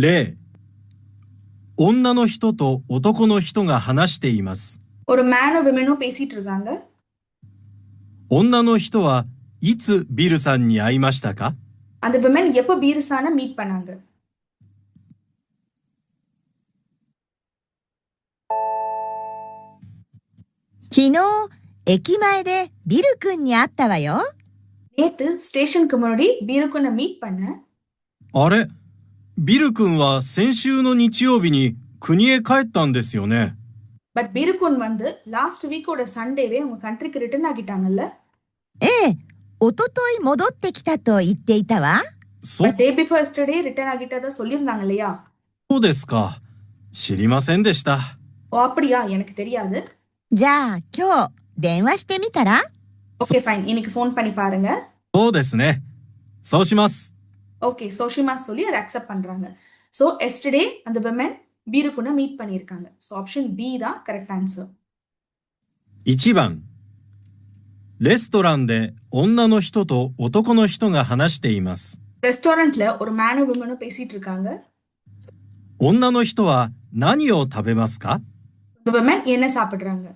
例、女の人と男の人が話しています。ஒரு மேனும் விமனும் பேசிட்டு இருக்காங்க. 女の人はいつビルさんに会いましたか？ அந்த விமன் எப்போ பீருசான மீட் பண்ணாங்க? 昨日、駅前でビル君に会ったわよ。நேத்து ஸ்டேஷனுக்கு முன்னாடி பீருக்குன்ன மீட் பண்ணேன். あれ、ビル君は先週の日曜日に国へ帰ったんですよね。பட் பீருக்குன் வந்து லாஸ்ட் வீக்கோட சண்டேவே உங்க கண்ட்ரிக்கு ரிட்டர்ன் ஆகிட்டாங்கல்ல? ええ、おととい戻ってきたと言っていたわ。பட் டே பிஃபோர் எஸ்டர்டே ரிட்டர்ன் ஆகிட்டதா சொல்லியிருந்தாங்க இல்லையா? そうですか。知りませんでした。 ஓ அப்படியா, எனக்கு தெரியாது. じゃあ今日電話してみたら？ ஓகே ஃபைன், இன்னைக்கு ஃபோன் பண்ணி பாருங்க. そうですね。そうします。 ஓகே, சோஷிமா சொல்லி அதை அக்செப்ட் பண்றாங்க. ஸோ எஸ்டர்டே அந்த விமன் பீருக்குன்ன மீட் பண்ணியிருக்காங்க. ஸோ ஆப்ஷன் பி தான் கரெக்ட் ஆன்சர். 1番、レストランで女の人と男の人が話しています。 ரெஸ்டாரண்ட்ல ஒரு மேனும் விமனும் பேசிட்டு இருக்காங்க. 女の人は何を食べますか？ இந்த விமன் என்ன சாப்பிடுறாங்க?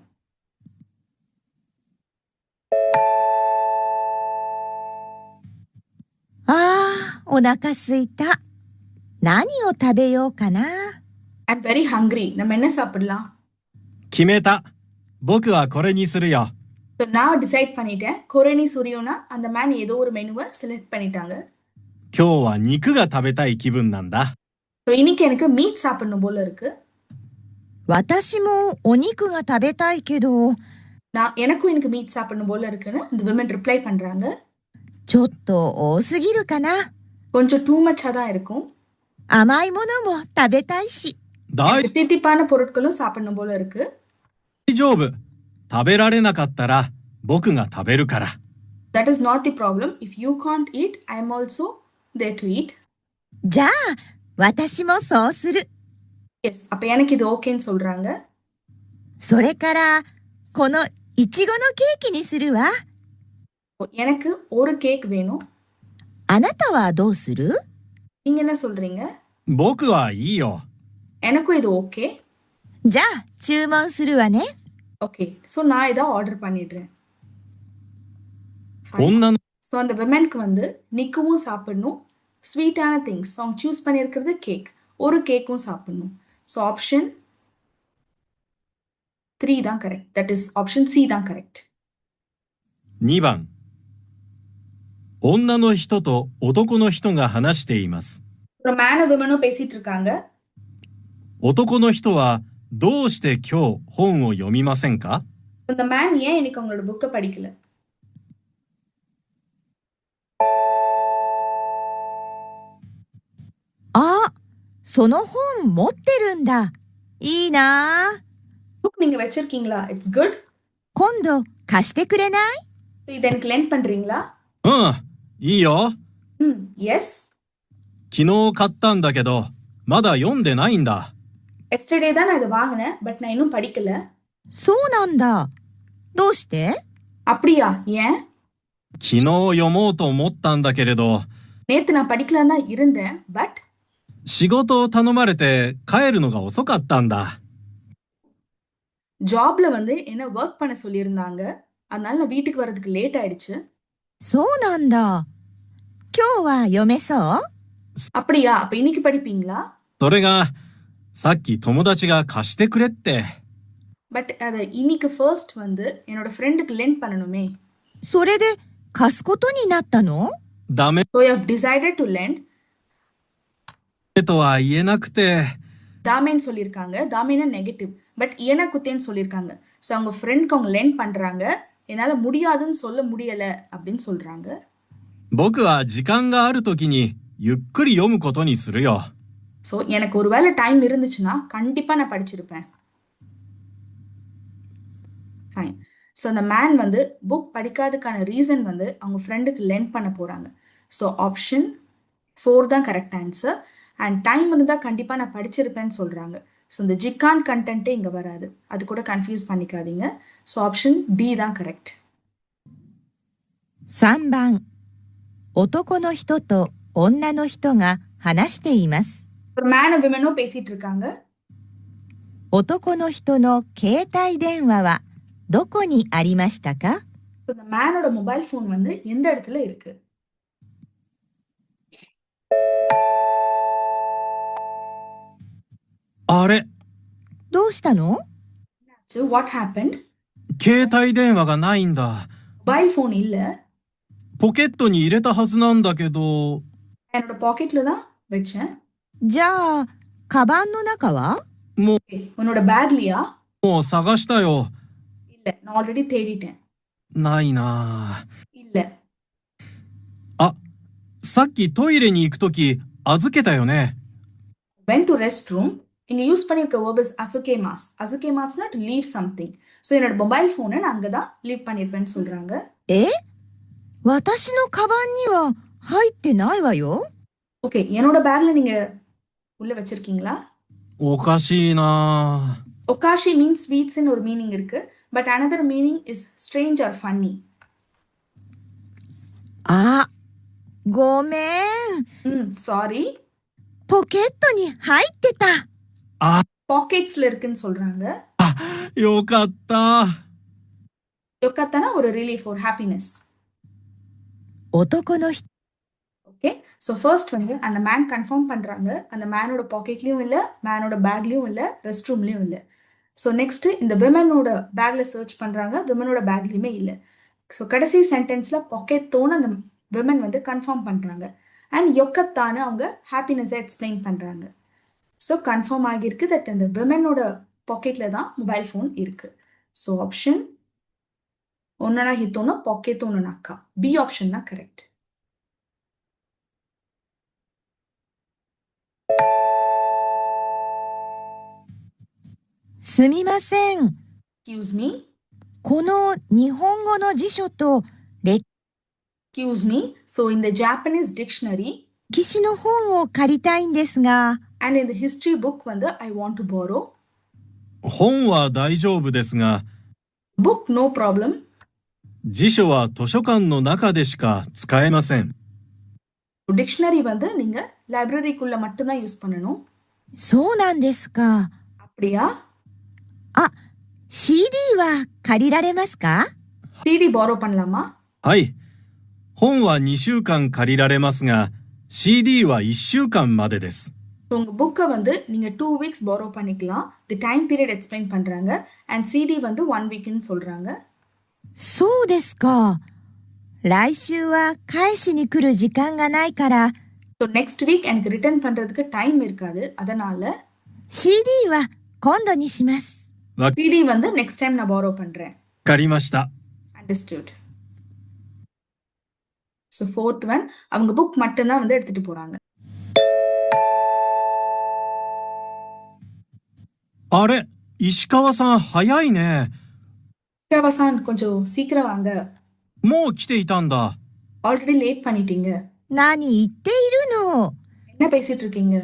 ああ、お腹すいた。何を食べようかな。I'm very hungry. நம்ம என்ன சாப்பிடலாம்? 決めた。僕はこれにするよ。 ஸோ நான் டிசைட் பண்ணிட்டேன். கொரேனி சூரியோனா அந்த மேன் ஏதோ ஒரு மெனுவை செலக்ட் பண்ணிட்டாங்க. 今日は肉が食べたい気分なんだ。 ஸோ இன்னைக்கு எனக்கு மீட் சாப்பிடணும் போல இருக்கு. 私もお肉が食べたいけど、எனக்கும் எனக்கு மீட் சாப்பிடணும் போல இருக்குன்னு இந்த விமன் ரிப்ளை பண்றாங்க. ちょっと多すぎるかな。 கொஞ்சம் டூ மச்சா தான் இருக்கும். 甘いものも食べたいし。大 தித்திப்பான பொருட்களும் சாப்பிடணும் போல இருக்கு. 丈夫。食べられなかったら僕が食べるから。 That is not the problem. If you can't eat, I am also there to eat. じゃあ、私もそうする。 Yes, அப்ப எனக்கு இது ஓகேன்னு சொல்றாங்க. それから、このいちごのケーキにするわ。 எனக்கு ஒரு கேக் வேணும். あなたはどうする？ நீங்க என்ன சொல்றீங்க? 僕はいいよ。 எனக்கும் இது ஓகே. じゃあ、注文するわね。 ஓகே, ஸோ நான் இதை ஆர்டர் பண்ணிடுறேன். 女の ஸோ அந்த விமனுக்கு வந்து நிக்கவும் சாப்பிடணும், ஸ்வீட்டான திங்ஸ் அவங்க சூஸ் பண்ணியிருக்கிறது கேக், ஒரு கேக்கும் சாப்பிடணும். ஸோ ஆப்ஷன் 3 தான் correct. That is option C தான் கரெக்ட். 2番、女の人と男の人が話しています。 ஒரு மேனும் விமனும் பேசிட்டு இருக்காங்க. 男の人はどうして今日本を読みませんか？ இந்த மேன் ஏன் இன்னைக்கு அவங்களோட புக்கை படிக்கல? あ、その本持ってるんだ。いいなぁ。 புக் நீங்க வச்சிருக்கீங்களா? It's good. 今度貸してくれない？ இதை எனக்கு லென்ட் பண்றீங்களா? うん、いいよ。எஸ். 昨日買ったんだけど、まだ読んでないんだ。 எஸ்டர்டே தான் நான் இதை வாங்கினேன், பட் நான் இன்னும் படிக்கல. そうなんだ。どうして？ அப்படியா, ஏன்? 昨日読もうと思ったんだけれど、 நேத்து நான் படிக்கலான்னு தான் இருந்தேன், பட் 仕事を頼まれて帰るのが遅かったんだ。 ஜாப்ல வந்து என்ன ஒர்க் பண்ண சொல்லியிருந்தாங்க, அதனால நான் வீட்டுக்கு வரதுக்கு லேட் ஆயிடுச்சு. そうなんだ。今日は読めそう？ அப்படியா, அப்ப இன்னைக்கு படிப்பீங்களா? それが、さっき友達が貸してくれって。 பட் அதை இன்னைக்கு ஃபர்ஸ்ட் வந்து என்னோட ஃப்ரெண்டுக்கு லென்ட் பண்ணணுமே. それで貸すことになったの？ ダメ So you have decided to lend. とは言えなくて。 தாமேன்னு சொல்லியிருக்காங்க. தாமேனா நெகட்டிவ், பட் ஏனா குத்தேன்னு சொல்லியிருக்காங்க. ஸோ அவங்க ஃப்ரெண்ட்க்கு அவங்க லென்ட் பண்றாங்க. என்னால முடியாதுன்னு சொல்ல முடியல அப்படின்னு சொல்றாங்க. 僕は時間があるときにゆっくり読むことにするよ。 ஸோ எனக்கு ஒரு வேளை டைம் இருந்துச்சுன்னா கண்டிப்பா நான் படிச்சிருப்பேன். ஃபைன். ஸோ அந்த மேன் வந்து புக் படிக்காததுக்கான ரீசன் வந்து அவங்க ஃப்ரெண்டுக்கு லென்ட் பண்ண போறாங்க. ஸோ ஆப்ஷன் 4 தான் கரெக்ட் ஆன்சர். அண்ட் டைம் இருந்தால் கண்டிப்பாக நான் படிச்சிருப்பேன்னு சொல்கிறாங்க. ஸோ இந்த ஜிக்கான் கண்டென்ட்டே இங்கே வராது, அது கூட கன்ஃபியூஸ் பண்ணிக்காதீங்க. ஸோ ஆப்ஷன் டி தான் கரெக்ட். 3番、男の人と女の人が話しています。ஒரு மேனும் விமனும் பேசிட்டு இருக்காங்க. 男の人の携帯電話はどこにありましたか？ So, இந்த மேனோட மொபைல் ஃபோன் வந்து எந்த இடத்துல இருக்கு?あれ、どうしたの？ So, what happened? 携帯電話がないんだ。மொபைல் ஃபோன் இல்ல, ポケットに入れたはずなんだけど、 என்னோட பாக்கெட்ல தான் வச்சேன். じゃあ、カバンの中は？ Okay, உன்னோட பேக்லியா? もう探したよ。 இல்ல, நான் ஆல்ரெடி தேடிட்டேன். ないなぁ。 இல்ல, あ、さっきトイレに行くとき預けたよね。 went to restroom. இங்க யூஸ் பண்ணிருக்க verb is asukemas. Asukemasனா to leave something. So, என்னோட மொபைல் ஃபோனை நான் அங்க தான் லீவ் பண்ணிருப்பேன்னு சொல்றாங்க. え？私のカバンには入ってないわよ。 ஓகே, என்னோட பேக்ல நீங்க உள்ள வச்சிருக்கீங்களா? おかしいなぁ。 ஒகாஷி மீன்ஸ் ஸ்வீட்ஸ்னு ஒரு மீனிங் இருக்கு. But another meaning is strange or funny. あ、ごめん。 sorry. ポケットに入ってた。பாக்கெட்ஸ்ல இருக்குன்னு சொல்றாங்க. よかった。 யோகாத்தானா ஒரு ரிலீஃப், ஒரு ஹாப்பினஸ். 男の人。 ஓகே, ஸோ ஃபர்ஸ்ட் வந்து அந்த மேன் கன்ஃபார்ம் பண்றாங்க. அந்த மேனோட பாக்கெட்லயும் இல்ல, மேனோட பேக்லயும் இல்ல, ரெஸ்ட் ரூம்லயும் இல்ல. ஸோ நெக்ஸ்ட் இந்த விமனோட பேக்ல சர்ச் பண்றாங்க, விமனோட பேக்லயுமே இல்ல. ஸோ கடைசி சென்டென்ஸ்ல பாக்கெட்டோன்னு அந்த விமன் வந்து கன்ஃபார்ம் பண்றாங்க. அண்ட் யொக்கத்தான அவங்க ஹாப்பினஸை எக்ஸ்பிளைன் பண்றாங்க. ஸோ கன்ஃபார்ம் ஆகியிருக்கு தட் அந்த விமனோட பாக்கெட்ல தான் மொபைல் ஃபோன் இருக்கு. ஸோ ஆப்ஷன் ஒன்னா ஹித்தோனா பாக்கெத்தோன்னு அக்கா, பி ஆப்ஷன் தான் கரெக்ட்.すみません。 Excuse me. この日本語の辞書と Excuse me. So in the Japanese dictionary 歴史の本を借りたいんですが、 and in the history book வந்து I want to borrow. 本は大丈夫ですが、 Book no problem. 辞書は図書館の中でしか使えません。 Dictionary வந்து நீங்க லைப்ரரிக்குள்ள மட்டும் தான் யூஸ் பண்ணணும். そうなんですか。 அப்படியா? あ、CD は借りられますか？ CD borrow பண்ணலாமா? はい。本は2週間借りられますが、CD は1週間までです。 So உங்க புக்கை வந்து நீங்க 2 weeks borrow பண்ணிக்கலாம். The time period explain பண்றாங்க. And CD வந்து 1 weekன்னு சொல்றாங்க. そうですか。来週は返しに来る時間がないから、 So next week எனக்கு ரிட்டர்ன் பண்றதுக்கு டைம் இருக்காது. அதனால CD は今度にします。 CD வந்து next time நான் borrow பண்றேன். わかりました。 Understood. So fourth one, அவங்க புக் மட்டும்தான் வந்து எடுத்துட்டு போறாங்க. あれ、石川さん早いね。 தேவாசான் கொஞ்சம் சீக்கிரம் வாங்க. もう来ていたんだ。 ஆல்ரெடி லேட் பண்ணிட்டீங்க. 何言っているの？ என்ன பேசிட்டு இருக்கீங்க?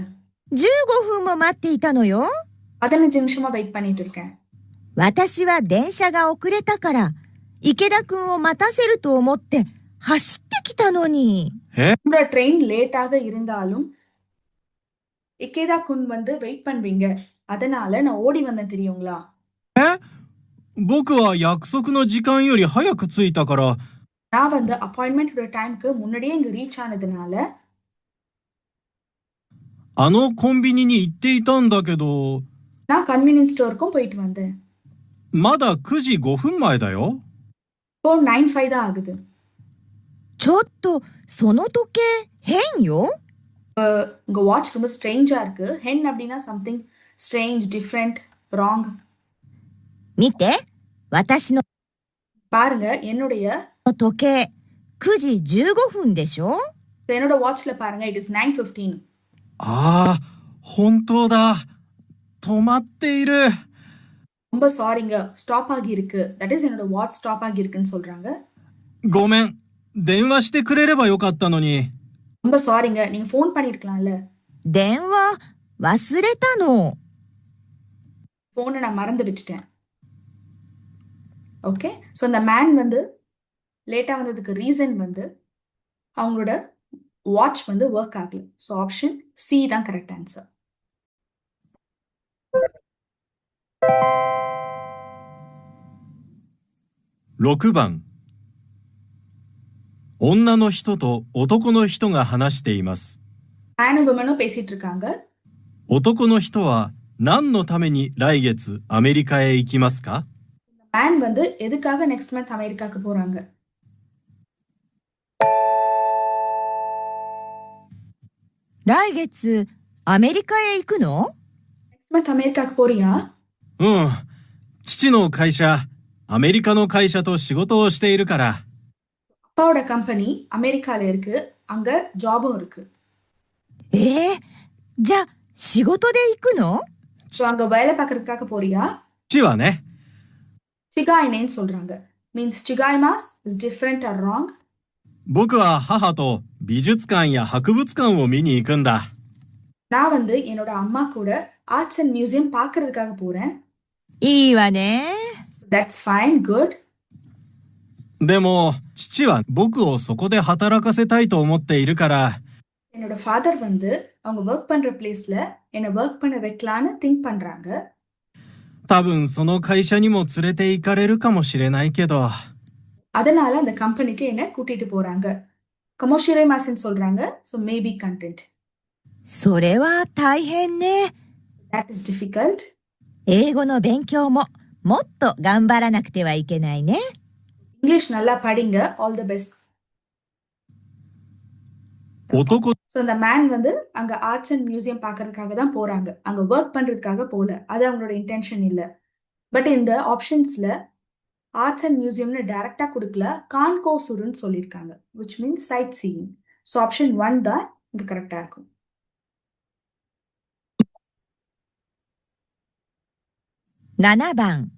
15分も待っていたのよ。 15 நிமிஷமா வெயிட் பண்ணிட்டு இருக்கேன். 私は電車が遅れたから、池田くんを待たせると思って走ってきたのに。 உங்களோட ட்ரெயின் லேட்டாக இருந்தாலும் இக்கேதா குன் வந்து வெயிட் பண்ணுவீங்க. அதனால நான் ஓடி வந்தேன் தெரியுங்களா? 僕は約束の時間より早く着いたから。 நான் வந்து அப்பாயின்மெண்டோட டைம்க்கு முன்னாடியே இங்க ரீச் ஆனதுனால あのコンビニに行っていたんだけど。 நான் கன்வீனியன்ஸ் ஸ்டோருக்கும் போயிட்டு வந்தேன். まだ9時5分前だよ。 இப்போ 9:05 தான் ஆகுது. ちょっと、その時計変よ。 உங்க வாட்ச் ரொம்ப ஸ்ட்ரேஞ்சா இருக்கு. ஹென் அப்படின்னா சம்திங் ஸ்ட்ரேஞ்ச், டிஃப்ரெண்ட், ராங். 見て、私の பாருங்க, என்னுடைய 時計9時15分でしょ？ என்னோட வாட்ச்ல பாருங்க, இட் இஸ் 9:15. ああ、本当だ。止まっている。 ரொம்ப சாரிங்க, ஸ்டாப் ஆகி இருக்கு. தட் இஸ் என்னோட வாட்ச் ஸ்டாப் ஆகி இருக்குன்னு சொல்றாங்க. ごめん。電話してくれればよかったのに。 ரொம்ப சாரிங்க, நீங்க ஃபோன் பண்ணிருக்கலாம்ல. 電話忘れたの。 ஃபோனை நான் மறந்து விட்டுட்டேன். ஓகே, ஸோ அந்த மேன் வந்து லேட்டாக வந்ததுக்கு ரீசன் வந்து அவங்களோட வாட்ச் வந்து ஒர்க் ஆகல. ஸோ ஆப்ஷன் சி தான் கரெக்ட் ஆன்சர். 6番。女の人と男の人が話しています。மேனும் விமனும் பேசிட்டு இருக்காங்க. 男の人は何のために来月アメリカへ行きますか？ மேன் வந்து எதுக்காக நெக்ஸ்ட் மந்த் அமெரிக்காக்கு போறாங்க? 来月、アメリカへ行くの？ நெக்ஸ்ட் மந்த் அமெரிக்காக்கு போறியா? うん。父の会社、アメリカの会社と仕事をしているから。அப்பாவோட கம்பெனி அமெரிக்கால இருக்கு. அங்க ஜாபும் இருக்கு. じゃあ、仕事で行くの？ So அங்க வேலை பார்க்கறதுக்காக போறியா? 父はね。சிகாய்னேன்னு சொல்றாங்க. Means சிகாய்மாஸ் is different or wrong. 僕は母と美術館や博物館を見に行くんだ。நான் வந்து என்னோட அம்மா கூட ஆர்ட்ஸ் அண்ட் மியூசியம் பார்க்கறதுக்காக போறேன். いいわね。That's fine, good. でも、父は僕をそこで働かせたいと思っているから。என்னோட ஃபாதர் வந்து அவங்க ஒர்க் பண்ற பிளேஸ்ல என்ன ஒர்க் பண்ண வைக்கலான்னு திங்க் பண்றாங்க. 多分その会社にも連れて行かれるかもしれないけど。அதனால அந்த கம்பெனிக்கு என்ன கூட்டிட்டு போறாங்க. கமர்ஷியல் மாஸ்ன்னு சொல்றாங்க. So maybe content. それは大変ね。That is difficult. 英語の勉強ももっと頑張らなくてはいけないね。இங்கிலீஷ் நல்லா படிங்க. All the best. 男。ஸோ அந்த மேன் வந்து அங்க ஆர்ட்ஸ் அண்ட் மியூசியம் பார்க்கறதுக்காக தான் போறாங்க. அங்க ஒர்க் பண்றதுக்காக போல. அது அவங்களோட இன்டென்ஷன் இல்ல. பட் இந்த ஆப்ஷன்ஸ்ல ஆர்ட்ஸ் அண்ட் மியூசியம்னு டைரக்டா கொடுக்கல, கான்கோசுருன்னு சொல்லியிருக்காங்க. which means sightseeing. So option 1 தான் இங்க கரெக்டா இருக்கும். 7番。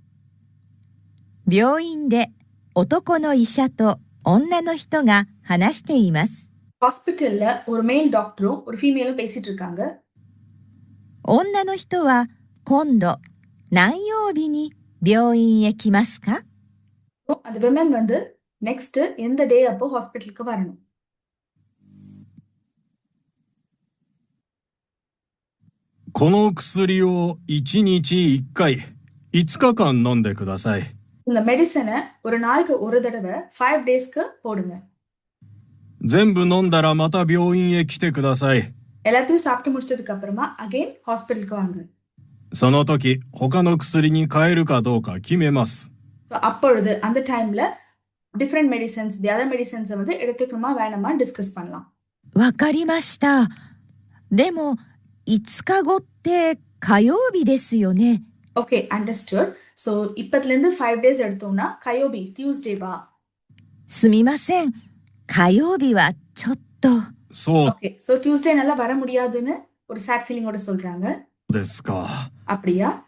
病院で男の医者と女の人が話しています。ஹாஸ்பிட்டல்ல ஒரு மேல் டாக்டரும் ஒரு ஃபீமேலும் பேசிட்டு இருக்காங்க. 女の人は今度何曜日に病院へ来ますか？ அந்த விமன் வந்து நெக்ஸ்ட் எந்த டே அப்போ ஹாஸ்பிட்டலுக்கு வரணும். この薬を1日1回、5日間飲んでください。 இந்த மெடிசனை ஒரு நாளைக்கு ஒரு தடவை 5 டேஸ்க்கு போடுங்க. 全部飲んだらまた病院へ来てください。 எல்லாத்தையும் சாப்பிட்டு முடிச்சதுக்கு அப்புறமா அகைன் ஹாஸ்பிட்டலுக்கு வாங்க. その時、他の薬に変えるかどうか決めます。 அப்பொழுது அந்த டைம்ல டிஃபரெண்ட் மெடிசன்ஸ் தி அதர் மெடிசன்ஸை வந்து எடுத்துக்கணுமா வேணாமா டிஸ்கஸ் பண்ணலாம். わかりました。でも5日後って火曜日ですよね。 ஓகே, அண்டர்ஸ்டுட். ஸோ இப்பத்துலேருந்து 5 டேஸ் எடுத்தோம்னா கயோபி டியூஸ்டேவா? すみません。火曜日はちょっと。そう ஓகே, ஸோ டியூஸ்டே நல்லா வர முடியாதுன்னு ஒரு சேட் ஃபீலிங்கோட சொல்றாங்க. ですか。 அப்படியா?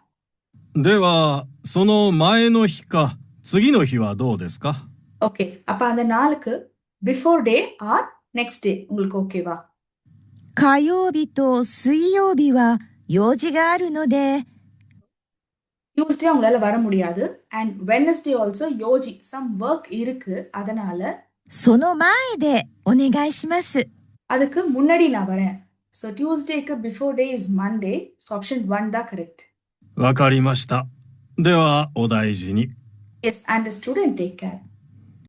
では、その前の日か、次の日はどうですか？ ஓகே, அப்ப அந்த நாளுக்கு before day or next day உங்களுக்கு ஓகேவா? 火曜日と水曜日は用事があるので。டியூஸ்டே உங்களால வர முடியாது. அண்ட் வெட்னஸ்டே ஆல்சோ யோஜி சம் ஒர்க் இருக்கு. அதனால その前でお願いします。 அதுக்கு முன்னாடி நான் வரேன். ஸோ டியூஸ்டேக்கு before day is Monday. So option 1 தான் கரெக்ட். わかりました。では、お大事に。எஸ், அண்ட் ஸ்டூடெண்ட் டேக் கேர்.